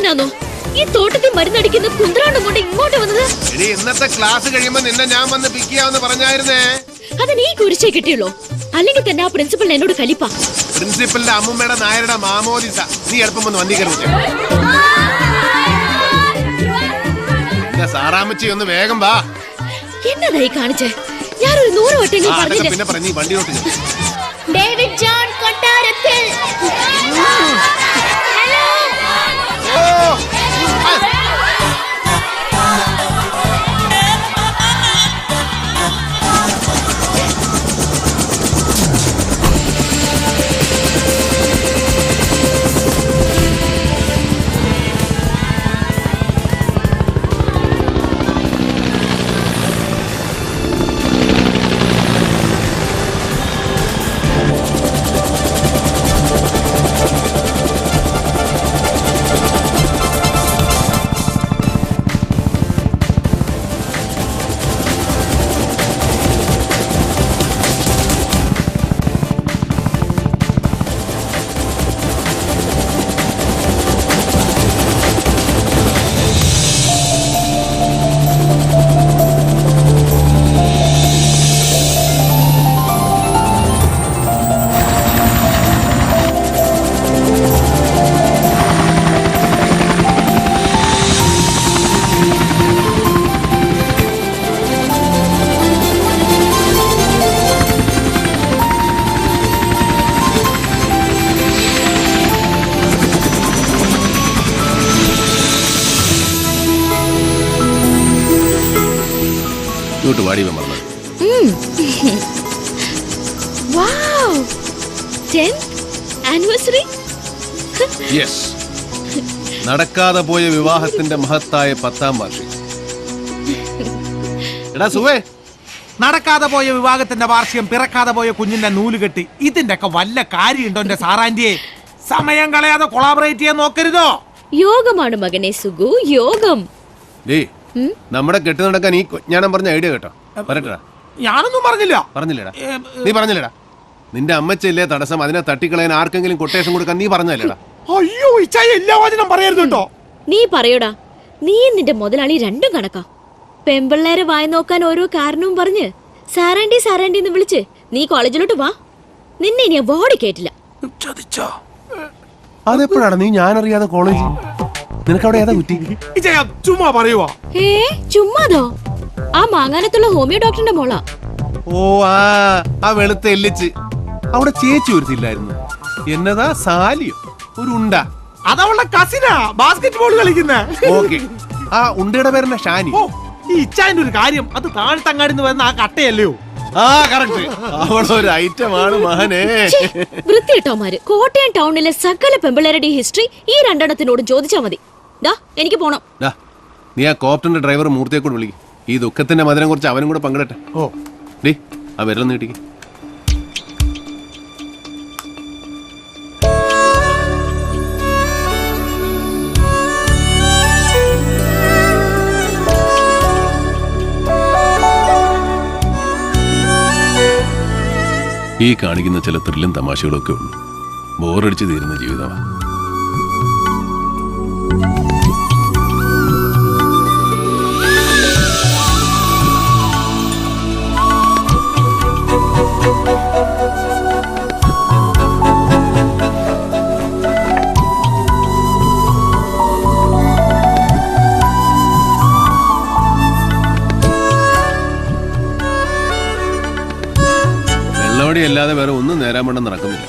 പറയാനാണോ ഈ തോട്ടത്തിൽ മരുന്നടിക്കുന്ന കുന്ത്രാണ്ടും കൊണ്ട് ഇങ്ങോട്ട് വന്നത്? ഇന്നത്തെ ക്ലാസ് കഴിയുമ്പോ നിന്നെ ഞാൻ വന്ന് പിക്ക് ചെയ്യാമെന്ന് പറഞ്ഞായിരുന്നേ. അത് നീ കുരിശേ കിട്ടിയുള്ളൂ, അല്ലെങ്കിൽ തന്നെ ആ പ്രിൻസിപ്പൽ എന്നോട് കലിപ്പ. പ്രിൻസിപ്പലിന്റെ അമ്മൂമ്മയുടെ നായരുടെ മാമോദിസ. നീ എളുപ്പം വന്ന് വന്നിക്കരുത്. സാറാമ്മച്ചി ഒന്ന് വേഗം വാ. എന്നതായി കാണിച്ചേ? ഞാനൊരു 100 വട്ടങ്ങൾ പറഞ്ഞില്ലേ. പിന്നെ പറഞ്ഞ വണ്ടി ഓട്ടി. ഡേവിഡ് ജോൺ കൊട്ടാരത്തിൽ. ഹലോ. നടക്കാതെ പോയ വിവാഹത്തിന്റെ മഹത്തായ 10ാം വാർഷികം. എടാ സുവേ, നടക്കാതെ പോയ വിവാഹത്തിന്റെ വാർഷികം, പിറക്കാതെ പോയ കുഞ്ഞിന്റെ നൂലുകെട്ടി, ഇതിന്റെ ഒക്കെ വല്ല കാര്യമുണ്ടോ? എന്റെ സാറാന്റിയെ സമയം കളയാതെ കൊളാബറേറ്റ് ചെയ്യാൻ നോക്കരുതോ? യോഗമാണ് മകനെ സുഗു, യോഗം. നമ്മുടെ കെട്ടി നടക്കാൻ ഈ ഞാൻ പറഞ്ഞ ഐഡിയ കേട്ടോ. പറയട്ടാ. ഞാനൊന്നും പറഞ്ഞില്ലടാ. നീ പറഞ്ഞില്ലടാ. നിന്റെ അമ്മച്ചല്ലേ തടസ്സം, അതിനെ തട്ടിക്കളയാൻ ആർക്കെങ്കിലും കൊട്ടേഷൻ കൊടുക്കാൻ നീ പറഞ്ഞല്ലേടാ. അയ്യോ, എല്ലാ വചനം പറയരുത് കേട്ടോ. നീ പറയൂടാ. നീ നിന്റെ മുതലാളി രണ്ടും കണക്കാ. പെമ്പിള്ളേരെ വായി നോക്കാൻ ഓരോ കാരണവും പറഞ്ഞ് സാറാണ്ടി സാറാണ്ടി എന്ന് വിളിച്ച് നീ കോളേജിലോട്ട് വാ. നിന്നെ ഇനി ബോഡി കേട്ടില്ല. അതെപ്പോഴാണ് നീ ഞാനറിയാതെ കോളേജ്? നിനക്കവിടെ ഏതാ കുറ്റി? ചുമ്മാ പറയുവാ. ചുമ്മാതോ? ആ മാങ്ങാനത്തുള്ള ഹോമിയോ ഡോക്ടറിന്റെ മോളാ. ഓ, ആ വെളുത്ത എല്ലിച്ച്. അവിടെ ചേച്ചി ഒരുത്തില്ലായിരുന്നു, എന്നതാ സാലിയോ ഒരു ഉണ്ട? അതവളുടെ കസിനാ, ബാസ്കറ്റ് ബോൾ കളിക്കുന്ന. ഓക്കെ, ആ ഉണ്ടയുടെ പേരെന്നാ? ഷാനി. ഈ ഇച്ചാന്റെ ഒരു കാര്യം, അത് താഴ്ത്തങ്ങാടിന്ന് വരുന്ന ആ കട്ടയല്ലയോ? ആ കറക്റ്റ്, അവളൊരു ഐറ്റമാണ് മഹനെ. വൃത്തിയിട്ടോമാര് കോട്ടയം ടൗണിലെ സകല പെമ്പിള്ളേരുടെ ഹിസ്റ്ററി ഈ രണ്ടെണ്ണത്തിനോട് ചോദിച്ചാ മതി. എനിക്ക് പോണം. നീ ആ കോപ്റ്ററിന്റെ ഡ്രൈവർ മൂർത്തിയെ കൂടെ വിളിക്കും. ഈ ദുഃഖത്തിന്റെ മധുരം കുറിച്ച് അവനും കൂടെ പങ്കിടട്ടെ. ഓ ഡേ, ആ വിരൽ നീട്ടിക്ക്. ഈ കാണിക്കുന്ന ചില ത്രില്ലും തമാശകളൊക്കെ ഉള്ളൂ. ബോറടിച്ച് തീരുന്ന ജീവിതമാണ്. അല്ലാതെ വേറെ ഒന്നും നേരാൻ വേണ്ട നടക്കുന്നില്ല.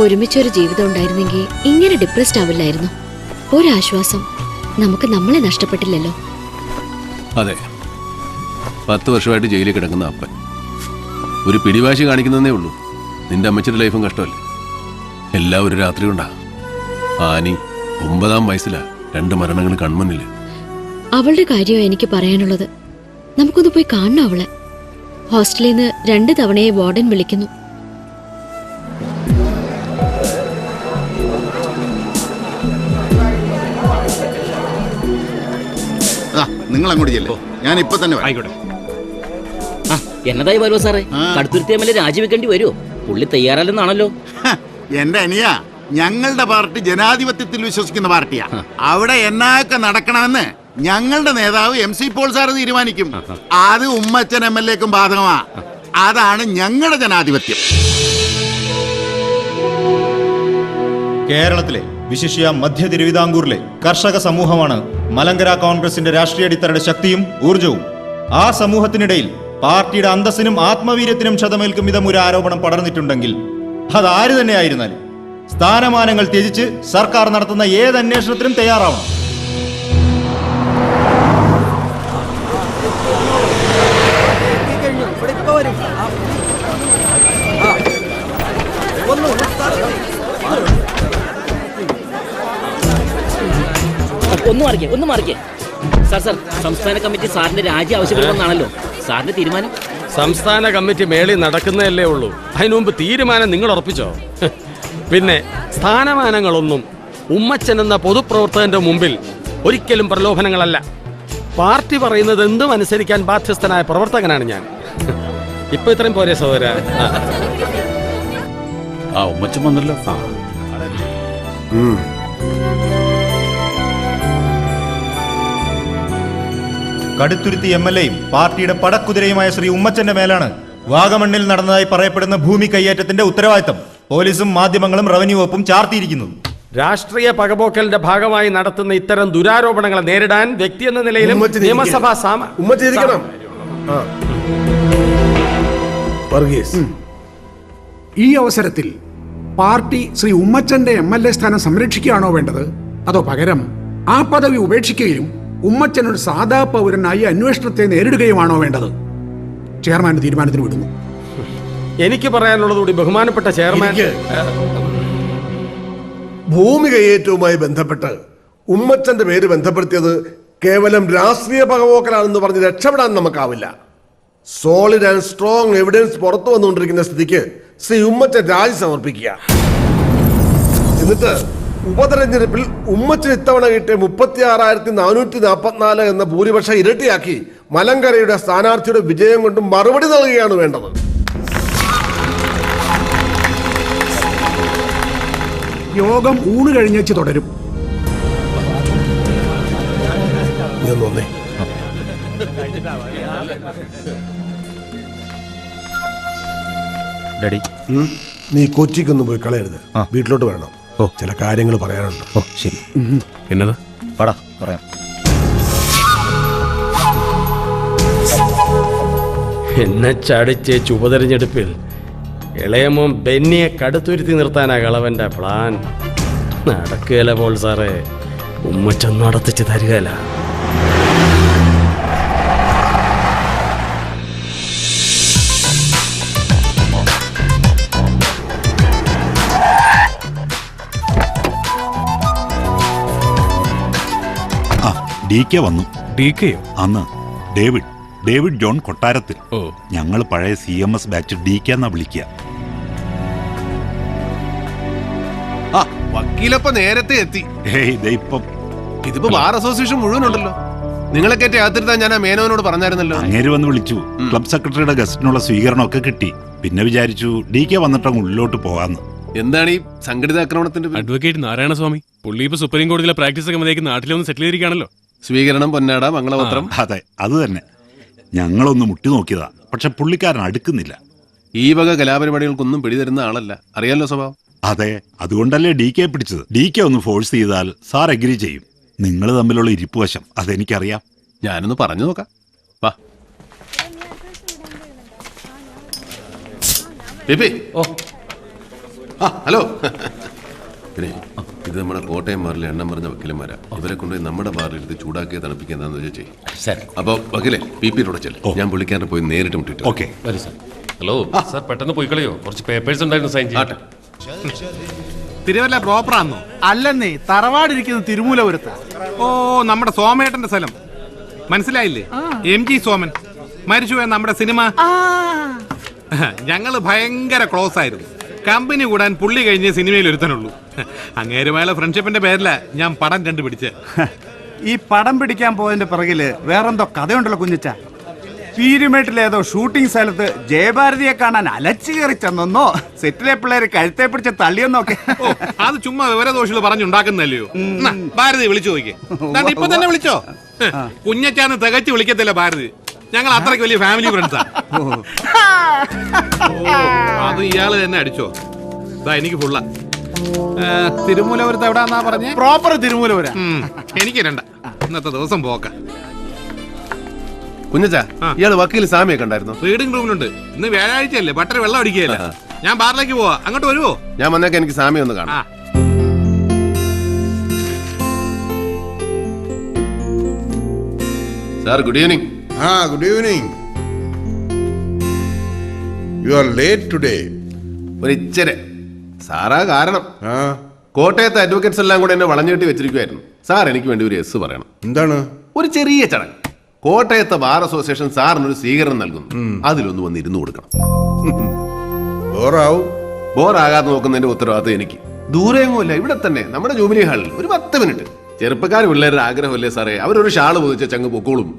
ഒരുമിച്ചൊരു ജീവിതം ഉണ്ടായിരുന്നെങ്കിൽ ഇങ്ങനെ ഡിപ്രസ്ഡ് ആവില്ലായിരുന്നു. ഒരാശ്വാസം, നമുക്ക് നമ്മളെ നഷ്ടപ്പെട്ടില്ലല്ലോ. അതെ, 10 വർഷമായിട്ട് ജയിലിൽ കിടക്കുന്ന അപ്പൻ ഒരു പിടിവാശി കാണിക്കുന്നതേ ഉള്ളൂ. നിന്റെ അമ്മച്ചിയുടെ ലൈഫും കഷ്ടമല്ലേ? എല്ലാം ഒരു രാത്രി കൊണ്ടാ. ആനി 9ാം വയസ്സിലാ 2 മരണങ്ങൾ കൺമുന്നില്ല. അവളുടെ കാര്യമാണ് എനിക്ക് പറയാനുള്ളത്. നമുക്കൊന്ന് പോയി കാണണം അവളെ. ഹോസ്റ്റലിൽ നിന്ന് 2 തവണയെ വാർഡൻ വിളിക്കുന്നു. നിങ്ങൾ അങ്ങോട്ട് ചെല്ലോ, ഞാൻ ഇപ്പൊ തന്നെ ആയിക്കോട്ടെ. എന്നതായി വരുമോ സാറേ? കടുത്തുരുത്തി എം എൽ എ രാജിവെക്കേണ്ടി വരുമോ? പുള്ളി തയ്യാറല്ലെന്നാണല്ലോ. എന്റെ അനിയാ, ഞങ്ങളുടെ പാർട്ടി ജനാധിപത്യത്തിൽ വിശ്വസിക്കുന്ന പാർട്ടിയാ. അവിടെ എന്നൊക്കെ നടക്കണമെന്ന് ഞങ്ങളുടെ നേതാവ് MC പോൾ സാറ് തീരുമാനിക്കും. അത് ഉമ്മച്ചൻ MLA-ക്കും ബാധകമാ. അതാണ് ഞങ്ങളുടെ ജനാധിപത്യം. കേരളത്തിലെ വിശിഷ്യ മധ്യ തിരുവിതാംകൂറിലെ കർഷക സമൂഹമാണ് മലങ്കര കോൺഗ്രസിന്റെ രാഷ്ട്രീയ അടിത്തറയുടെ ശക്തിയും ഊർജവും. ആ സമൂഹത്തിനിടയിൽ പാർട്ടിയുടെ അന്തസ്സിനും ആത്മവീര്യത്തിനും ക്ഷതമേൽക്കും വിധം ഒരു ആരോപണം പടർന്നിട്ടുണ്ടെങ്കിൽ അതാര് തന്നെയായിരുന്നാലും സ്ഥാനമാനങ്ങൾ ത്യജിച്ച് സർക്കാർ നടത്തുന്ന ഏത് അന്വേഷണത്തിനും തയ്യാറാവണം. ഒന്ന് മാറിക്കേ സാർ. സംസ്ഥാന കമ്മിറ്റി സാറിന്റെ രാജി ആവശ്യപ്പെടുമെന്നാണല്ലോ സാറിന്റെ തീരുമാനം. സംസ്ഥാന കമ്മിറ്റി മേളിൽ നടക്കുന്നതല്ലേ ഉള്ളൂ. അതിനു മുമ്പ് തീരുമാനം നിങ്ങൾ ഉറപ്പിച്ചോ? പിന്നെ സ്ഥാനമാനങ്ങളൊന്നും ഉമ്മച്ചൻ എന്ന പൊതുപ്രവർത്തകന്റെ മുമ്പിൽ ഒരിക്കലും പ്രലോഭനങ്ങളല്ല. പാർട്ടി പറയുന്നത് എന്തും അനുസരിക്കാൻ ബാധ്യസ്ഥനായ പ്രവർത്തകനാണ് ഞാൻ. ഇപ്പൊ ഇത്രയും പോരെ സഹോദര? ഉമ്മച്ചൻ വന്നല്ലോ. കടുത്തുരുത്തി MLA-യും പാർട്ടിയുടെ പടക്കുതിരയുമായ ശ്രീ ഉമ്മച്ചന്റെ മേലാണ് വാഗമണ്ണിൽ നടന്നതായി പറയപ്പെടുന്ന ഭൂമി കയ്യേറ്റത്തിന്റെ ഉത്തരവാദിത്തം പോലീസും മാധ്യമങ്ങളും റവന്യൂ വകുപ്പും ചാർത്തിയിരിക്കുന്നത്. രാഷ്ട്രീയ പകപോക്കലിന്റെ ഭാഗമായി നടത്തുന്ന ഇത്തരം ദുരാരോപണങ്ങളെ നേരിടാൻ വ്യക്തി എന്ന നിലയിലും നിയമസഭാ ഈ അവസരത്തിൽ പാർട്ടി ശ്രീ ഉമ്മച്ചന്റെ MLA സ്ഥാനം സംരക്ഷിക്കുകയാണോ വേണ്ടത്, അതോ പകരം ആ പദവി ഉപേക്ഷിക്കുകയും ഉമ്മച്ചൻ ഒരു സാധാ പൗരനായി അന്വേഷണത്തെ നേരിടുകയുമാണോ വേണ്ടത്? ചെയർമാന്റെ തീരുമാനത്തിന് വിടുന്നു. എനിക്ക് പറയാനുള്ളത് കൂടി ബഹുമാനപ്പെട്ട ചെയർമാൻ. ഭൂമി കയ്യേറ്റവുമായി ബന്ധപ്പെട്ട് ഉമ്മച്ചന്റെ പേര് ബന്ധപ്പെടുത്തിയത് കേവലം രാഷ്ട്രീയ പകപോക്കലാണെന്ന് പറഞ്ഞ് രക്ഷപ്പെടാൻ നമുക്കാവില്ല. സോളിഡ് ആൻഡ് സ്ട്രോങ് എവിഡൻസ് പുറത്തു വന്നുകൊണ്ടിരിക്കുന്ന സ്ഥിതിക്ക് ശ്രീ ഉമ്മച്ചൻ രാജി സമർപ്പിക്കുക. എന്നിട്ട് ഉപതെരഞ്ഞെടുപ്പിൽ ഉമ്മച്ചൻ ഇത്തവണ കിട്ടിയ 36,444 എന്ന ഭൂരിപക്ഷം ഇരട്ടിയാക്കി മലങ്കരയുടെ സ്ഥാനാർത്ഥിയുടെ വിജയം കൊണ്ട് മറുപടി നൽകുകയാണ് വേണ്ടത്. യോഗം ഊണ് കഴിഞ്ഞേച്ച് തുടരും. നീ കൊച്ചിക്കൊന്നും പോയി കളയരുത്, വീട്ടിലോട്ട് വരണം. ചില കാര്യങ്ങൾ പറയാനുണ്ട്. ശരി. എന്നതാ? പറയാം. എന്നെ ചടിച്ചേച്ച് ഉപതെരഞ്ഞെടുപ്പിൽ ഇളയമോൻ ബെന്നിയെ കടുത്തുരുത്തി നിർത്താനാ കളവന്റെ പ്ലാൻ. നടക്കുകയല്ല പോൾ സാറേ, ഉമ്മച്ചൻ നടത്തിച്ച് തരികയല്ല. DK വന്നു. DK അന്ന് ഡേവിഡ് ജോൺ കൊട്ടാരത്തിൽ. ഞങ്ങൾ പഴയ CMS ബാച്ച് DK എന്നാ വിളിക്കുക. വക്കീലപ്പ നേരത്തെ എത്തി. ഇതിപ്പോ ബാർ അസോസിയേഷൻ മുഴുവനുണ്ടല്ലോ. നിങ്ങളെ കയറ്റി അകത്തിരുത്താൻ ഞാൻ ആ മേനോനോട് പറഞ്ഞായിരുന്നല്ലോ. അങ്ങേര് വന്ന് വിളിച്ചു. ക്ലബ് സെക്രട്ടറിയുടെ ഗസ്റ്റിനുള്ള സ്വീകരണമൊക്കെ കിട്ടി. പിന്നെ വിചാരിച്ചു DK വന്നിട്ടങ്ങ് ഉള്ളിലോട്ട് പോകാന്ന്. എന്താണ് ഈ സംഘടിത ആക്രമണത്തിന്റെ? അഡ്വക്കേറ്റ് നാരായണസ്വാമി പുള്ളി ഇപ്പൊ സുപ്രീം കോടതിയിലെ പ്രാക്ടീസ് ഒക്കെ മതിയാക്കി നാട്ടിലൊന്ന് സെറ്റിൽ ചെയ്തിരിക്കുകയാണല്ലോ. സ്വീകരണം, പൊന്നാട, മംഗളപത്രം. അതെ, അത് തന്നെ. ഞങ്ങളൊന്ന് മുട്ടി നോക്കിയതാ, പക്ഷെ പുള്ളിക്കാരൻ അടുക്കുന്നില്ല. ഈ വക കലാപരിപാടികൾക്കൊന്നും പിടിതരുന്ന ആളല്ല, അറിയാലോ സ്വഭാവം. അതെ, അതുകൊണ്ടല്ലേ DK പിടിച്ചത്. DK ഒന്ന് ഫോഴ്സ് ചെയ്താൽ സാർ എഗ്രി ചെയ്യും. നിങ്ങൾ തമ്മിലുള്ള ഇരിപ്പുവശം അതെനിക്കറിയാം. ഞാനൊന്ന് പറഞ്ഞു നോക്കാം. വാ. ഹലോ. പിന്നെ ഇത് നമ്മുടെ കോട്ടയം ബാറിലെ എണ്ണം പറഞ്ഞ വക്കീലന്മാരാ. ഇവരെ കൊണ്ടുപോയി നമ്മുടെ ബാറിൽ ഇരുന്ന് ചൂടാക്കിയ തണുപ്പിക്കുന്നതാന്ന് വെച്ചാൽ. അപ്പൊ വക്കീലെ PP തുടച്ചല്ലേ, ഞാൻ പുള്ളിക്കാരനെ പോയി നേരിട്ട് മുട്ടിട്ട്. ഓക്കെ. ഹലോ സാർ, പെട്ടെന്ന് പോയി കളയോ, കുറച്ച് പേപ്പേഴ്സ് ഉണ്ടായിരുന്നു സൈൻ ചെയ്യാൻ. തിരുവല്ല പ്രോപ്പറാന്നോ? അല്ലെന്നേ, തറവാടിരിക്കുന്ന തിരുമൂലപുരത്ത്. ഓ, നമ്മുടെ സോമേട്ടന്റെ സ്ഥലം മനസ്സിലായില്ലേ? MG സോമൻ മരിച്ചുപോയ നമ്മുടെ സിനിമ. ഞങ്ങള് ഭയങ്കര ക്ലോസ് ആയിരുന്നു. കമ്പനി കൂടാൻ പുള്ളി കഴിഞ്ഞ് സിനിമയിൽ ഒരുത്തനുള്ളൂ. അങ്ങേരുമായുള്ള ഫ്രണ്ട്ഷിപ്പിന്റെ പേരില ഞാൻ പടം കണ്ടുപിടിച്ച്. ഈ പടം പിടിക്കാൻ പോയതിന്റെ പിറകില് വേറെന്തോ കഥയുണ്ടല്ലോ കുഞ്ഞിച്ച. പീരുമേട്ടിലേതോ ഷൂട്ടിംഗ് സ്ഥലത്ത് ജയഭാരതിയെ കാണാൻ അലച്ചു കയറി ചെന്നോ സെറ്റിലെ പിള്ളേര് കഴുത്തെ പിടിച്ച് തള്ളിയെന്നൊക്കെ. അത് ചുമ്മാ വിവരദോഷികൾ പറഞ്ഞുണ്ടാക്കുന്നല്ലയോ. ഭാരതി വിളിച്ചു നോക്കിയേ, ഇപ്പൊ തന്നെ വിളിച്ചോ. കുഞ്ഞച്ചാന്ന് തികച്ചു വിളിക്കത്തില്ല ഭാരതി, ഞങ്ങൾ അത്രയ്ക്ക് വലിയ ഫാമിലി ഫ്രണ്ട്സാ. അത് ഇയാള് തന്നെ അടിച്ചോ. എനിക്ക് ഫുള്ള തിരുമൂലപുരത്ത് എവിടാന്നാ പറഞ്ഞേ? പ്രോപ്പർ തിരുമൂലപുര. എനിക്ക് രണ്ട. ഇന്നത്തെ ദിവസം പോക്ക. കുഞ്ഞച്ചാ, ഇയാള് വക്കീൽ സാമിയെ കണ്ടായിരുന്നു? റീഡിംഗ് റൂമിലുണ്ട്. ഇന്ന് വ്യാഴാഴ്ചയല്ലേ, ബട്ടർ വെള്ളം അടിക്കുകയല്ല. ഞാൻ ബാറിലേക്ക് പോവാ, അങ്ങോട്ട് വരുവോ? ഞാൻ വന്നേക്ക് എനിക്ക് സാമി ഒന്ന് കാണാം. Sir, good evening. Good evening. You are late today. ഒരു ഇച്ചരെ സാറാ കാരണം. കോട്ടയത്തെ അഡ്വക്കേറ്റ്സ് എല്ലാം കൂടെ എന്നെ വളഞ്ഞുകെട്ടി വെച്ചിരിക്കുവായിരുന്നു. സാർ എനിക്ക് വേണ്ടി ഒരു എസ് പറയണം. എന്താണ്? ഒരു ചെറിയ ചടങ്ങ്. കോട്ടയത്തെ ബാർ അസോസിയേഷൻ സാറിനൊരു സ്വീകരണം നൽകുന്നു, അതിലൊന്ന് വന്ന് ഇരുന്ന് കൊടുക്കണം. ബോറാകാതെ നോക്കുന്നതിന്റെ ഉത്തരവാദിത്തം എനിക്ക്. ദൂരെയൊന്നുമില്ല, ഇവിടെ തന്നെ നമ്മുടെ ജൂബിലി ഹാളിൽ ഒരു 10 മിനിറ്റ്. ചെറുപ്പക്കാർ പിള്ളേരുടെ ആഗ്രഹമല്ലേ സാറേ, അവരൊരു ഷാള് പൊതിച്ച ചങ്ങ് പൊക്കോളും.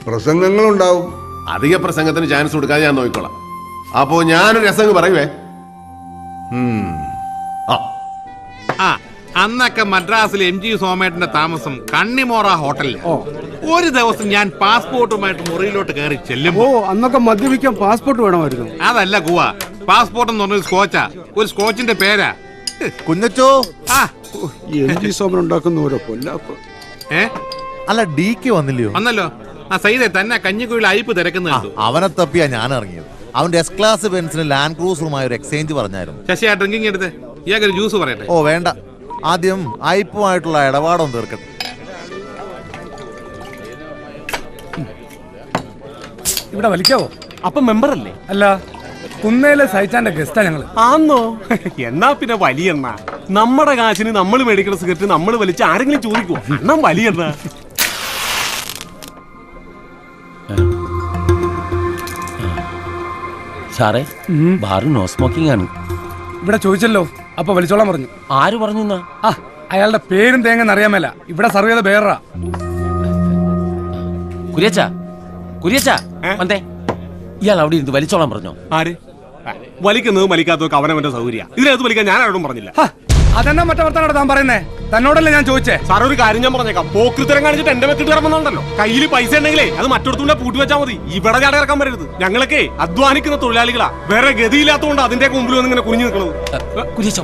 പ്രസംഗങ്ങളുണ്ടാവും. അധിക പ്രസംഗത്തിന് ചാൻസ് കൊടുക്കാതെ ഞാൻ നോക്കിക്കോളാം. അപ്പോ ഞാനൊരു രസങ്ങ് പറയുവേ. അന്നൊക്കെ മദ്രാസിൽ MG സോമേട്ടന്റെ താമസം കണ്ണിമോറ ഹോട്ടലിൽ. ഒരു ദിവസം ഞാൻ പാസ്പോർട്ടുമായിട്ട് മുറിയിലോട്ട് കയറി ചെല്ലുമ്പോ അന്നൊക്കെ മദ്യപിക്കാൻ പാസ്പോർട്ട് വേണമായിരുന്നു. അതല്ല കുവ, പാസ്പോർട്ട് എന്ന് പറഞ്ഞൊരു സ്കോച്ചാ. ഒരു സ്കോച്ചിന്റെ പേരാ കുഞ്ഞച്ചോ. MG സോമൻ ഉണ്ടാക്കുന്ന ഓരോ പൊല്ലാപ്പ്. അല്ല, DK വന്നില്ലയോ? വന്നല്ലോ. ആ സൈദെ തന്നെ കഞ്ഞിക്കുഴിയിൽ അയപ്പ് തിരക്കുന്നത്. അവനെ തപ്പിയാ ഞാൻ ഇറങ്ങിയത്. അവന്റെ S ക്ലാസ് ബെൻസിന് ലാൻഡ് ക്രൂസറുമായി ഒരു എക്സ്ചേഞ്ച് പറഞ്ഞായിരുന്നു. ശശി, ആ ഡ്രിങ്കിങ് എടുത്ത് ഇയാൾക്കൊരു ജ്യൂസ് പറയട്ടെ. ഓ വേണ്ട, ആദ്യം അയപ്പുമായിട്ടുള്ള ഇടപാടൊന്നും തീർക്കട്ടെ. ഇവിടെ വലിക്കാവോ? അപ്പൊ മെമ്പർ അല്ലേ? അല്ല, കുന്നേലെ സഹിച്ചാന്റെ ഗസ്റ്റാ ഞങ്ങള്. ആന്നോ? എന്നാ പിന്നെ വലിയെണ്ണ. നമ്മുടെ കാശിന് നമ്മൾ മേടിക്കുന്ന സിഗരറ്റ് നമ്മൾ വലിച്ച് ആരെങ്കിലും ചോദിക്കുവോ? എണ്ണം വലിയെണ്ണ. സാറേ, ബാറ് നോ സ്മോക്കിംഗ് ആണ്. ഇവിടെ ചോദിച്ചല്ലോ, അപ്പൊ വലിച്ചോളാൻ പറഞ്ഞു. ആര് പറഞ്ഞു? അയാളുടെ പേരും തേങ്ങന്ന് അറിയാമല്ല. ഇവിടെ സർവ് ചെയ്ത പേരാ. കുര്യച്ചാ വന്നേ. ഇയാൾ അവിടെ ഇരുന്ന് വലിച്ചോളാൻ പറഞ്ഞോ? ആര്? വലിക്കുന്നതും വലിക്കാത്തതൊക്കെ അവനവന്റെ സൗകര്യ. ഇതിനകത്ത് വലിക്കാൻ ഞാൻ ആരോടും പറഞ്ഞില്ല. അതെന്നാ മറ്റേ വർത്താനോട് താൻ പറയുന്നേ? തന്നോടല്ലേ ഞാൻ ചോദിച്ചേ. സാർ, ഒരു കാര്യം ഞാൻ പറഞ്ഞേക്കാം. പോക്കൃത്തരം കാണിച്ചിട്ട് എന്റെ വെക്കിട്ട് ഇറങ്ങുന്നുണ്ടല്ലോ. കയ്യിൽ പൈസ ഉണ്ടെങ്കിലേ അത് മറ്റൊരുത്തൂടെ പൂട്ടി വെച്ചാൽ മതി. ഇവിടെ ചാട ഇറക്കാൻ വരരുത്. ഞങ്ങളൊക്കെ അധ്വാനിക്കുന്ന തൊഴിലാളികളാ. വേറെ ഗതിയില്ലാത്തതുകൊണ്ട് അതിന്റെ മുമ്പിൽ വന്ന് ഇങ്ങനെ കുഞ്ഞു നിൽക്കുന്നത്.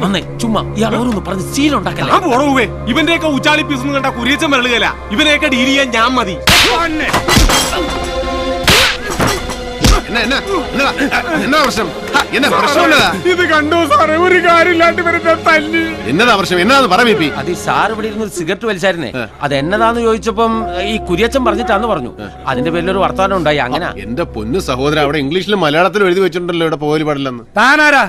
വന്നേ, ചുമ്മാ ഇയാൾ ഓരോന്ന് പറഞ്ഞ് ശീലുണ്ടാക്കല്ലേ. ആ പോറവേ, ഇവന്റെയൊക്കെ ഉച്ചാളി പീസ് കണ്ട കുരിയച്ചൻ വരളുകയല്ല. ഇവനെയൊക്കെ ഡീൽ ചെയ്യാൻ ഞാൻ മതി. ഇത് കണ്ടോ സാറേ? ഒരു കാര്യമില്ലാണ്ട് എന്നതാ പ്രശ്നം? എന്നതാന്ന് പറ. അത് സാർ ഇവിടെ ഇരുന്ന് സിഗരറ്റ് വലിച്ചായിരുന്നേ. അത് എന്നതാന്ന് ചോദിച്ചപ്പം ഈ കുര്യച്ചൻ പറഞ്ഞിട്ടാന്ന് പറഞ്ഞു. അതിന്റെ പേരിലൊരു വർത്തമാനം ഉണ്ടായി. അങ്ങനെ എന്റെ പൊന്നു സഹോദരൻ, അവിടെ ഇംഗ്ലീഷിലും മലയാളത്തിലും എഴുതി വെച്ചിട്ടുണ്ടല്ലോ ഇവിടെ പോകല് പാടില്ലെന്ന്. താനാരാ?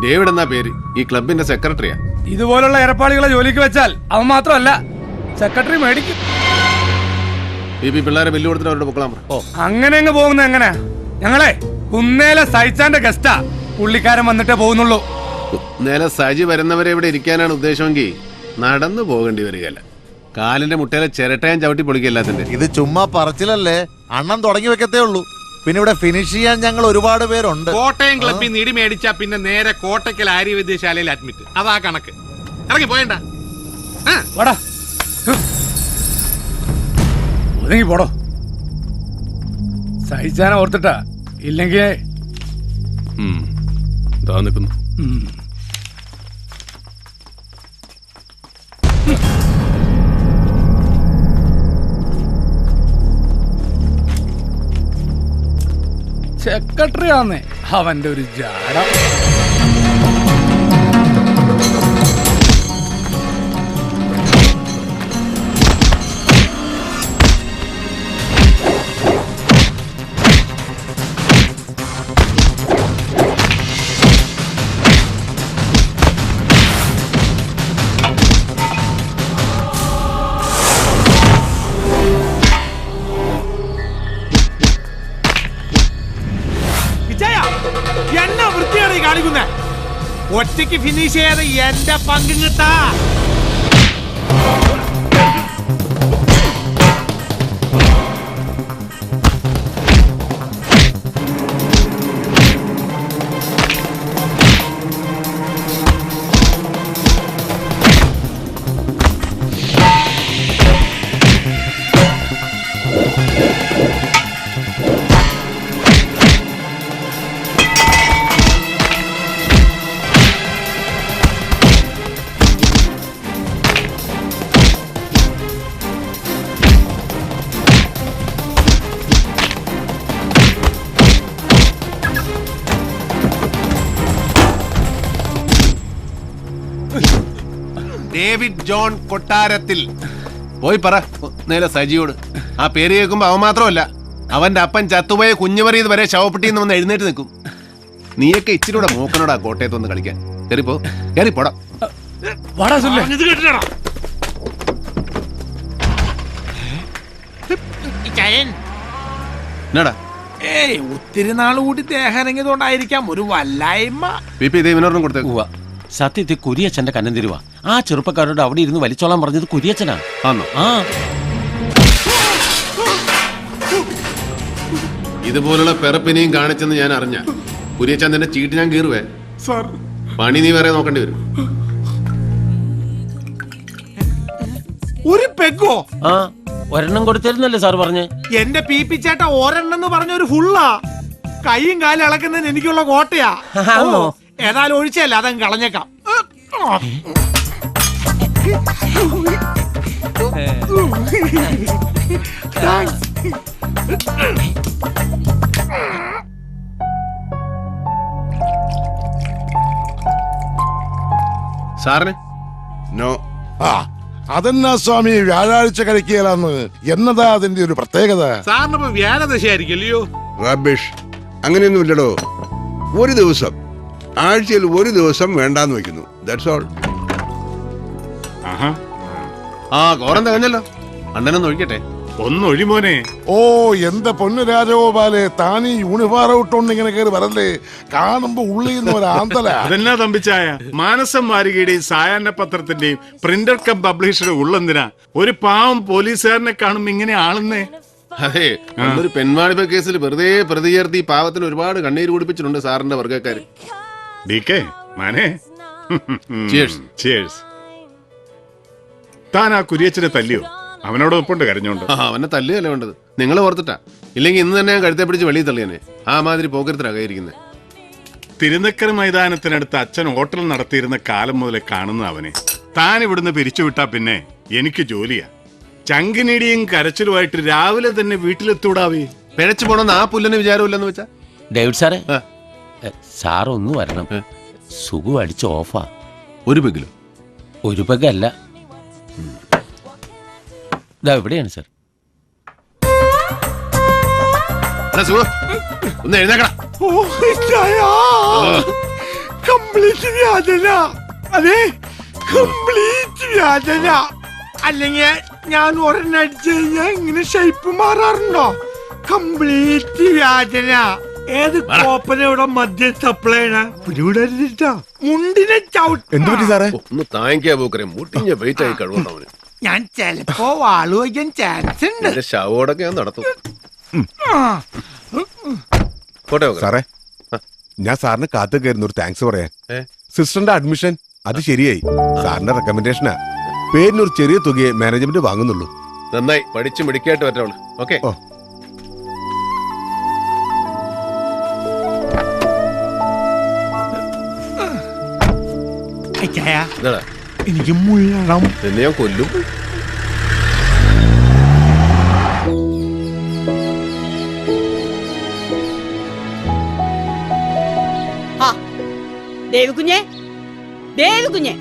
ഡേവിഡ് എന്നാ പേര്. ഈ ക്ലബിന്റെ സെക്രട്ടറിയാ. ഇതുപോലുള്ള ഏർപ്പാടുകളെ ജോലിക്ക് വെച്ചാൽ അവൻ മാത്രമല്ല സെക്രട്ടറി മേടിക്കും. പിള്ളേരെ ബില്ല് കൊടുത്തിട്ട് അവരുടെ പൊക്കളാൻ. അങ്ങനെ അങ്ങ് പോകുന്നത് എങ്ങനെ? ഞങ്ങളെ കുന്നേലെ സഹിച്ചാന്റെ ഗസ്റ്റാ. പുള്ളിക്കാരൻ വന്നിട്ടേ പോകുന്നുള്ളൂ. കുന്നേലെ സജി വരുന്നവരെ ഇവിടെ ഇരിക്കാനാണ് ഉദ്ദേശമെങ്കിൽ നടന്നു പോകേണ്ടി വരികയല്ല. കാലിന്റെ മുട്ടയിലെ ചിരട്ടയും ചവിട്ടി പൊളിക്കല്ലാത്തിന്റെ. ഇത് ചുമ്മാ പറച്ചിലല്ലേ, അണ്ണൻ തുടങ്ങി വെക്കത്തേ ഉള്ളൂ. പിന്നെ ഇവിടെ ഫിനിഷ് ചെയ്യാൻ ഞങ്ങൾ ഒരുപാട് പേരുണ്ട്. കോട്ടയം ക്ലബിൽ നിന്ന് ഇടി മേടിച്ചാ പിന്നെ നേരെ കോട്ടയ്ക്കൽ ആര്യവൈദ്യശാലയിൽ അഡ്മിറ്റ്. അതാ കണക്ക്. ഇറങ്ങി പോയണ്ട. ഒതുങ്ങി പോടോ. സഹിച്ചാനെ ഓർത്തിട്ടാ, ഇല്ലെങ്കിൽ നിൽക്കുന്നു. സെക്രട്ടറി ആന്നേ അവന്റെ ഒരു ജാട. എന്നാ വൃത്തിയാണ് ഈ കാണിക്കുന്നത്? ഒറ്റയ്ക്ക് ഫിനിഷ് ചെയ്യാതെ എന്റെ പങ്കും കിട്ടാ. ഡേവിഡ് ജോൺ കൊട്ടാരത്തിൽ. പോയി പറ നേരെ സജിയോട്. ആ പേര് കേൾക്കുമ്പോ അവൻ മാത്രമല്ല, അവന്റെ അപ്പൻ ചത്തുപോയ കുഞ്ഞുമറിയത് വരെ ശവപ്പെട്ടിന്ന് വന്ന് എഴുന്നേറ്റ് നിൽക്കും. നീയൊക്കെ ഇച്ചിരി കൂടെ മൂക്കനോടാ കോട്ടയത്ത് വന്ന് കളിക്കാൻ. കേറിപ്പോ, കേറിപ്പോടാ. എന്നാടാ ഏയ് ഒത്തിരി നാൾ കൂടി ദേഹം ഇറങ്ങിയതുകൊണ്ടായിരിക്കാം ഒരു വല്ലായ്മ. ഇവനോടും കൊടുത്തേക്കുവാ. സത്യത്തിൽ കുരിയച്ഛന്റെ കന്നം തരുവാ. ആ ചെറുപ്പക്കാരോട് അവിടെ ഇരുന്ന് വലിച്ചോളാൻ പറഞ്ഞത് കുരിയച്ഛനാ. ആന്നോ? ആ ഇതുപോലുള്ള പിറപ്പിനെയും കാണിച്ചെന്ന് ഞാൻ അറിഞ്ഞ കുരിയച്ചന്ദ്രന്റെ ചീട്ട് ഞാൻ കീറുവേ. പണി നീ വേറെ നോക്കേണ്ടി വരും. ഒരു പെഗോ? ആ ഒരെണ്ണം കൊടുത്തിരുന്നല്ലേ സാർ പറഞ്ഞേ? എന്റെ പി ചേട്ട ഒരെണ്ണം എന്ന് പറഞ്ഞ ഒരു ഫുള്ളാ. കൈയും കാലും ഇളക്കുന്നതിന് എനിക്കുള്ള കോട്ടയാ. ഏതായാലും ഒഴിച്ചല്ല, അതങ്ങ് കളഞ്ഞേക്കാം. സാറിന് നോ. അതെന്നാ സ്വാമി വ്യാഴാഴ്ച കഴിക്കുകയെന്ന്? എന്നതാ അതിന്റെ ഒരു പ്രത്യേകത? സാറിനിപ്പോ വ്യാഴദശയായിരിക്കല്ലയോ? റബിഷ്, അങ്ങനെയൊന്നുമില്ലടോ. ഒരു ദിവസം, ആഴ്ചയിൽ ഒരു ദിവസം വേണ്ടാന്ന് വെക്കുന്നു. That's all. ആ കോറം തികഞ്ഞല്ലോ. അണ്ണനൊന്ന് ഒഴിക്കട്ടെ. ഒന്നൊഴിമോനെ. ഓ എന്റെ പൊന്നു രാജഗോപാലെ, താനീ യൂണിഫോം ഇട്ടോണ്ട് ഇങ്ങനെ കയറി വരല്ലേ? കാണുമ്പോ ഉള്ളിന്ന് ഒരു ആന്തല. അതെന്നാ തമ്പിച്ചായ, മാനസം വാരികയുടെയും സായാഹ്ന പത്രത്തിന്റെയും പ്രിന്റർ കം പബ്ലിഷറുടെ ഉള്ളെന്തിനാ ഒരു പാവം പോലീസുകാരനെ കാണുമ്പോ ഇങ്ങനെ ആളുന്നേ? അതെ, ഒരു പെൺവാണിഭ കേസിൽ വെറുതെ പ്രതി ചേർത്ത് ഈ പാവത്തിന് ഒരുപാട് കണ്ണീര് കുടിപ്പിച്ചിട്ടുണ്ട് സാറിന്റെ വർഗ്ഗക്കാര്. താൻ ആ കുരിയച്ചനെ തല്ലിയോ? അവനോട് ഒപ്പുണ്ട് കരഞ്ഞോണ്ട്. അവനെ തല്ലുകയല്ലേ വേണ്ടത്, നിങ്ങൾ ഓർത്തിട്ടാ. ഇല്ലെങ്കിൽ ഇന്ന് തന്നെ ഞാൻ കഴുത്തെ പിടിച്ച് വെളിയിൽ തള്ളിയനെ. ആ മാതിരി പോക്കരത്തിലാകാതിരിക്കുന്നത്. തിരുനക്കര മൈതാനത്തിനടുത്ത് അച്ഛൻ ഹോട്ടൽ നടത്തിയിരുന്ന കാലം മുതലേ കാണുന്ന അവനെ താൻ ഇവിടുന്ന് പിരിച്ചുവിട്ടാ പിന്നെ എനിക്ക് ജോലിയാ. ചങ്കിനിടിയും കരച്ചിലുമായിട്ട് രാവിലെ തന്നെ വീട്ടിലെത്തൂടാവേ. പിഴച്ചു പോണെന്ന് ആ പുല്ലന് വിചാരമില്ലെന്ന് വെച്ചാ. ഡേവിഡ് സാറേ, സാർ ഒന്ന് വരണം. സുഖം അടിച്ച് ഓഫാ. ഒരു പെഗിലോ? ഒരു പെഗല്ല, എവിടെയാണ് സാർ? ഒന്ന് എഴുന്നേക്കടാ. കംപ്ലീറ്റ് വ്യാജന. അതെ, കംപ്ലീറ്റ് വ്യാജന. അല്ലെങ്കിൽ ഞാൻ ഒരെണ്ണം അടിച്ചു കഴിഞ്ഞാൽ ഇങ്ങനെ ഷേപ്പ് മാറാറുണ്ടോ? കംപ്ലീറ്റ് വ്യാജന. ഏത് കോപ്പന ഇവിടെ മദ്യം സപ്ലൈ ചെയ്യണ മുണ്ടിനെ ചവിട്ട്. എന്ത് പറ്റി സാറേ? ഒന്ന് താങ്ങിക്കാ പോക്കരെ, മുട്ടിഞ്ഞ വെയിറ്റ് ആയി കഴിവുണ്ടവന്. ഞാൻ ചിലപ്പോ വാള് വയ്ക്കാൻ ചാൻസ് ഉണ്ട്. ശവോടൊക്കെ ഞാൻ നടത്തും. സാറേ, ഞാൻ സാറിന് കാത്തു കയറുന്ന ഒരു താങ്ക്സ് പറയാൻ. സിസ്റ്ററിന്റെ അഡ്മിഷൻ അത് ശരിയായി. സാറിന്റെ റെക്കമെൻഡേഷനാ. പേരിനൊരു ചെറിയ തുകയെ മാനേജ്മെന്റ് വാങ്ങുന്നുള്ളൂ. നന്നായി പഠിച്ചു മിടിക്കായിട്ട് പറ്റുള്ളൂ. ഓക്കെ. എനിക്ക് മുള്ളണം. എന്നെ ഞാൻ കൊല്ലും. ദേവികുഞ്ഞെ, ദേവികുഞ്ഞെ,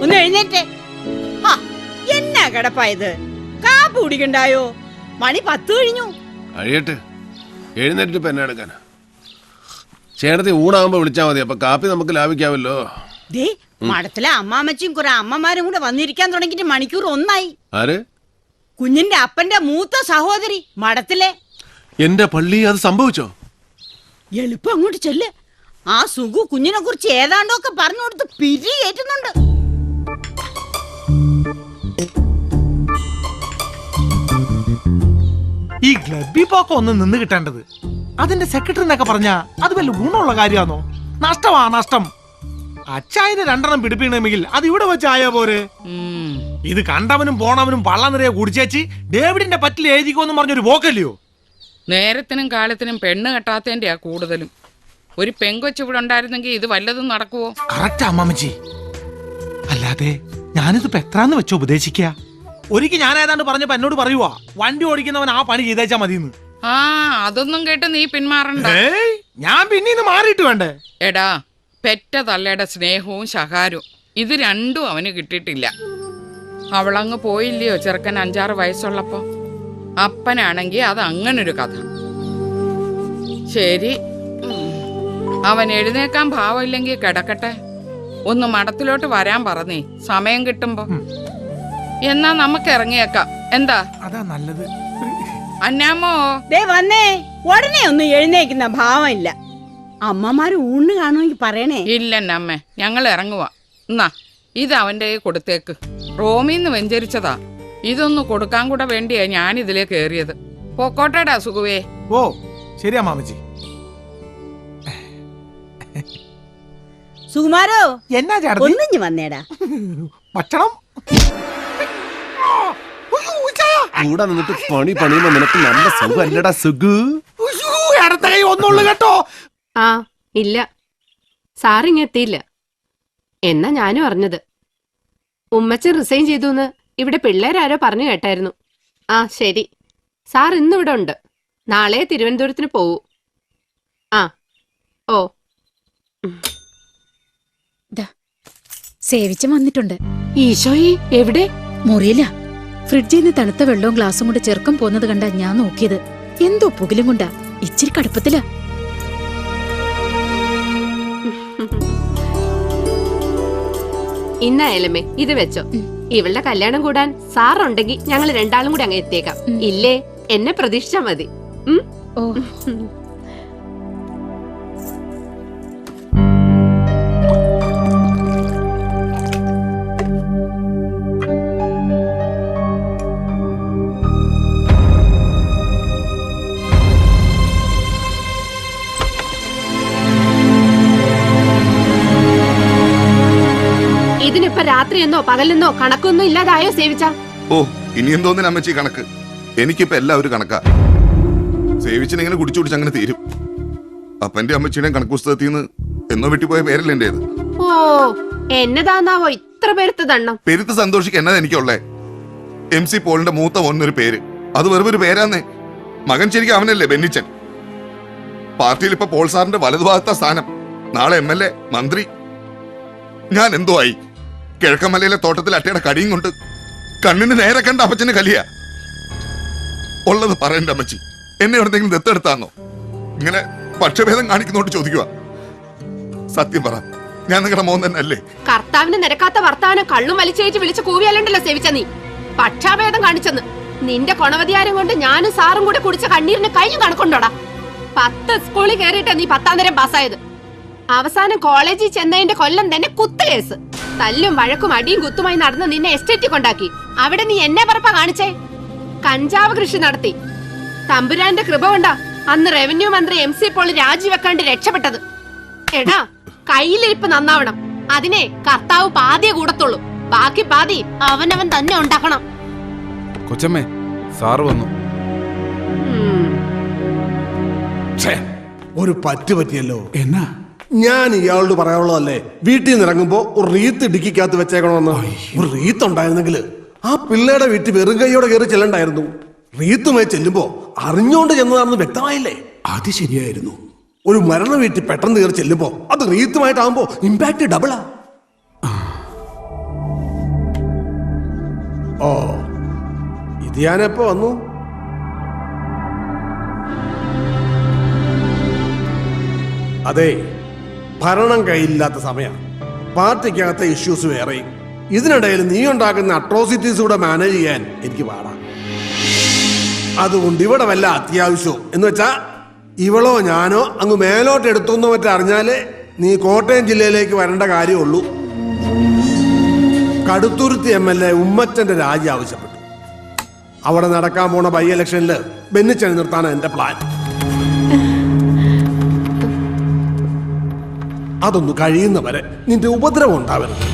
ഒന്ന് എഴുന്നേറ്റേ. എന്നാ കിടപ്പായത്? കാപ്പ് കുടിക്കണ്ടായോ? മണി 10 കഴിഞ്ഞു. കഴിയട്ടെ, എഴുന്നേറ്റ് ഇപ്പൊ എന്നെ എടുക്കാനാ. ചേട്ടത്തി ഊണാകുമ്പോ വിളിച്ചാ മതി, അപ്പൊ കാപ്പി നമുക്ക് ലാഭിക്കാമല്ലോ. ദേ, മഠത്തിലെ അമ്മാമ്മച്ചും കുറെ അമ്മമാരും കൂടെ വന്നിരിക്കാൻ തുടങ്ങിയിട്ട് മണിക്കൂർ 1 ആയി. ആര്? കുഞ്ഞിന്റെ അപ്പന്റെ മൂത്ത സഹോദരി മഠത്തിലെ. എന്റെ പള്ളി അത് സംഭവിച്ചോ? എളുപ്പം അങ്ങോട്ട് ചെല്ല്. ആ സുഖു കുഞ്ഞിനെ കുറിച്ച് ഏതാണ്ടൊക്കെ പറഞ്ഞു കൊടുത്ത് പിരി കയറ്റുന്നുണ്ട്. ഈ ഗ്ലബി പോക്ക ഒന്ന് നിന്ന് കിട്ടേണ്ടത്. അതിന്റെ സെക്രട്ടറി എന്നൊക്കെ പറഞ്ഞാ അത് വല്ല ഗുണമുള്ള കാര്യമാണോ? നഷ്ടമാ നഷ്ടം. അച്ചായന് 2 പിടിപ്പിക്കണമെങ്കിൽ അത് ഇവിടെ വെച്ചായ പോരെ. ഇത് കണ്ടവനും പോണവനും പള്ള നിറയെ കുടിച്ചേച്ച് ഡേവിഡിന്റെ പറ്റിൽ എഴുതിക്കോന്ന് പറഞ്ഞൊരു പോക്കല്ലയോ? നേരത്തിനും കാലത്തിനും പെണ്ണ് കെട്ടാത്തതിന്റെയാ കൂടുതലും. ഒരു പെങ്കൊച്ചു ഇവിടെ ഉണ്ടായിരുന്നെങ്കിൽ ഇത് വല്ലതും നടക്കുവോ? കറക്റ്റ് അമ്മാമ്മച്ചി. അല്ലാതെ ഞാനിതിപ്പോ എത്രാന്ന് വെച്ചോ ഉപദേശിക്ക. ഒരിക്കൽ ഞാൻ ഏതാണ്ട് പറഞ്ഞപ്പോ എന്നോട് പറയുവാ, വണ്ടി ഓടിക്കുന്നവൻ ആ പണി ചെയ്തേച്ചാ മതിയെന്ന്. ആ, അതൊന്നും കേട്ട് നീ പിന്മാറണ്ട. ഞാൻ പിന്നീന്ന് മാറിയിട്ട് വേണ്ടേ? എടാ, പെറ്റ തള്ളയുടെ സ്നേഹവും ശകാരവും ഇത് രണ്ടും അവന് കിട്ടിയിട്ടില്ല. അവളങ്ങ് പോയില്ലയോ ചെറുക്കൻ 5-6 വയസ്സുള്ളപ്പോ. അപ്പനാണെങ്കി അത് അങ്ങനൊരു കഥ. ശരി, അവൻ എഴുന്നേക്കാൻ ഭാവമില്ലെങ്കിൽ കിടക്കട്ടെ. ഒന്ന് മഠത്തിലോട്ട് വരാൻ പറഞ്ഞേ സമയം കിട്ടുമ്പോ. എന്നാ നമുക്ക് ഇറങ്ങിയേക്കാം. എന്താ? അതാ നല്ലത്. അന്നാമോ ദേ വന്നേ. ഉടനെ ഒന്നും എഴുന്നേക്കുന്ന ഭാവമില്ല. അമ്മമാര് ഊണ് കാണുമെങ്കിൽ പറയണേ. ഇല്ലെന്നമ്മേ, ഞങ്ങൾ ഇറങ്ങുവാ. എന്നാ ഇത് അവന്റെ കയ്യിൽ കൊടുത്തേക്ക്. റോമിന്ന് വെഞ്ചരിച്ചതാ. ഇതൊന്ന് കൊടുക്കാൻ കൂടെ വേണ്ടിയാ ഞാൻ ഇതിലേ കേറിയത്. പോക്കോട്ടേടാ സുഖുവേ. ഓ ശരിയാ മാമച്ചി. സുകുമാരോ, എന്നാ ചേട്ടത്തി? ഒന്നിഞ്ഞു വന്നേടാ. ഭക്ഷണം കൂടെ നിന്നിട്ട് പണി പണിയുമ്പോ നിനക്ക് നല്ല സുഖല്ലടാ സുഖു. അടുത്ത കൈ ഒന്നുള്ളു കേട്ടോ. ആ ഇല്ല, സാറിങ് എത്തിയില്ല എന്നാ ഞാനും അറിഞ്ഞത്. ഉമ്മച്ചൻ റിസൈൻ ചെയ്തു ഇവിടെ പിള്ളേരാരോ പറഞ്ഞു കേട്ടായിരുന്നു. ആ ശരി, സാർ ഇന്നിവിടെ ഉണ്ട്. നാളെ തിരുവനന്തപുരത്തിന് പോവൂ. ആ ഓ സേവിച്ചൻ വന്നിട്ടുണ്ട്. ഈശോയി, എവിടെ? മുറിയില്ല. ഫ്രിഡ്ജിൽ നിന്ന് തണുത്ത വെള്ളവും ഗ്ലാസും കൊണ്ട് ചെറുക്കം പോന്നത് കണ്ടാ ഞാൻ നോക്കിയത്. എന്തോ പുകിലും കൊണ്ടാ. ഇച്ചിരി കടുപ്പത്തില. ഇന്നായാലമേ ഇത് വെച്ചോ. ഇവളുടെ കല്യാണം കൂടാൻ സാറുണ്ടെങ്കിൽ ഞങ്ങൾ രണ്ടാളും കൂടി അങ്ങ് എത്തിയേക്കാം. ഇല്ലേ എന്നെ പ്രതീക്ഷിച്ചാ മതി. ഓ ഇതിനിപ്പോ രാത്രിയെന്നോ പകലെന്നോ കണക്കൊന്നും ഇല്ലാതായോ സേവിച്ച? ഓ ഇനി എന്തോന്നിന് അമ്മച്ചി കണക്ക്? എനിക്കിപ്പോ എല്ലാവരും കണക്കാ. സേവിച്ചിനെങ്ങനെ കുടിച്ചു കുടിച്ച് അങ്ങനെ തീരും. അപ്പന്റെ അമ്മച്ചിയുടെയും കണക്ക് പുസ്തകത്തിൽ നിന്ന് എന്നോ വെട്ടിപ്പോയ പേരല്ലേ എന്റേത്. ഓ എന്നതാന്നാവോ ഇത്ര പെരുത്ത ദണ്ണം? പെരുത്ത് സന്തോഷിക്ക് എന്നതാ എനിക്കുള്ളേ. MC പോളിന്റെ മൂത്ത മോനൊരു പേര്, അത് വെറും ഒരു പേരാന്നേ. മകൻ ശരിക്കും അവനല്ലേ, ബെന്നിച്ചൻ. പാർട്ടിയിൽ ഇപ്പൊ പോൾ സാറിന്റെ വലതുഭാഗത്ത സ്ഥാനം. നാളെ MLA, മന്ത്രി. ഞാൻ എന്തോ ആയി. കിഴക്കമലയിലെ തോട്ടത്തിൽ അട്ടയുടെ കടിയും കൊണ്ട് കണ്ണിന് നേരെ കണ്ട അപ്പച്ചന് കലിയ. ഉള്ളത് പറയണ്ട അമ്മച്ചി, എന്നെ എവിടെന്തെങ്കിലും ദത്തെടുത്താന്നോ? ഇങ്ങനെ പക്ഷഭേദം കാണിക്കുന്നോണ്ട് ചോദിക്കുക. സത്യം പറ, ഞാൻ നിങ്ങളുടെ മോൻ തന്നെ അല്ലേ? കർത്താവിന് നിരക്കാത്ത വർത്താനം കള്ളും വലിച്ചേറ്റ് വിളിച്ച് കൂവിയാലുണ്ടല്ലോ സേവിച്ച നീ. പക്ഷാഭേദം കാണിച്ചെന്ന്. നിന്റെ കൊണവതിയാരം കൊണ്ട് ഞാനും സാറും കൂടെ കുടിച്ച കണ്ണീരിന് കഴിഞ്ഞു കണക്കുണ്ടോടാ. 10 സ്കൂളിൽ കയറിയിട്ടാ നീ 10ാം തരം പാസ്സായത്. അവസാനം കോളേജിൽ ചെന്നതിന്റെ കൊല്ലം തന്നെ കുത്തുകേസ്. തല്ലും വഴക്കും അടിയും കുത്തുമായി നടന്ന് നിന്നെ എസ്റ്റേറ്റിൽ കൊണ്ടാക്കി. അവിടെ നീ എന്നെ പറപ്പാ കാണിച്ചേ. കഞ്ചാവ് കൃഷി നടത്തി. തമ്പുരാന്റെ കൃപ കൊണ്ടാ അന്ന് റവന്യൂ മന്ത്രി MC പോൾ രാജിവെക്കാണ്ട് രക്ഷപ്പെട്ടത്. എടാ, കയ്യിലിരിപ്പ് നന്നാവണം. അതിനെ കർത്താവ് പാതിയെ കൂടത്തുള്ളൂ. ബാക്കി പാതി അവനവൻ തന്നെ ഉണ്ടാക്കണം. കൊച്ചമ്മേ, സാറ് വന്നു. ഒരു പറ്റിയല്ലോ. എന്നാ ഞാൻ ഇയാളോട് പറയാനുള്ളതല്ലേ, വീട്ടിൽ നിന്ന് ഇറങ്ങുമ്പോ ഒരു റീത്ത് ഇടുക്കിക്കകത്ത് വെച്ചേക്കണമെന്ന്. ഒരു റീത്ത് ഉണ്ടായിരുന്നെങ്കിൽ ആ പിള്ളേരുടെ വീട്ടിൽ വെറും കൈയോടെ കയറി ചെല്ലണ്ടായിരുന്നു. റീത്തുമായി ചെല്ലുമ്പോ അറിഞ്ഞോണ്ട് ചെന്നതാണെന്ന് വ്യക്തമായില്ലേ? അത് ശരിയായിരുന്നു. ഒരു മരണ വീട്ടിൽ പെട്ടെന്ന് കയറി ചെല്ലുമ്പോ അത് റീത്തുമായിട്ടാകുമ്പോ ഇമ്പാക്ട് ഡബിളാ. ഓ ഇത് ഞാനെപ്പോ വന്നു? അതെ, ഭരണം കയ്യിലില്ലാത്ത സമയം. പാർട്ടിക്കകത്തെ ഇഷ്യൂസ് വേറെയും. ഇതിനിടയിൽ നീ ഉണ്ടാക്കുന്ന അട്രോസിറ്റീസ് കൂടെ മാനേജ് ചെയ്യാൻ എനിക്ക് പാടാം. അതുകൊണ്ട് ഇവിടെ വല്ല അത്യാവശ്യവും എന്ന് വെച്ചാ ഇവളോ ഞാനോ അങ്ങ് മേലോട്ട് എടുത്തൊന്നോ മറ്റോ അറിഞ്ഞാലേ നീ കോട്ടയം ജില്ലയിലേക്ക് വരേണ്ട കാര്യമുള്ളൂ. കടുത്തുരുത്തി MLA ഉമ്മച്ചന്റെ രാജി ആവശ്യപ്പെട്ടു. അവിടെ നടക്കാൻ പോണ ബൈ ഇലക്ഷനിൽ ബെന്നിച്ചനെ നിർത്താനാണ് എന്റെ പ്ലാൻ. അതൊന്ന് കഴിയുന്നവരെ നിന്റെ ഉപദ്രവം ഉണ്ടാവരുത്.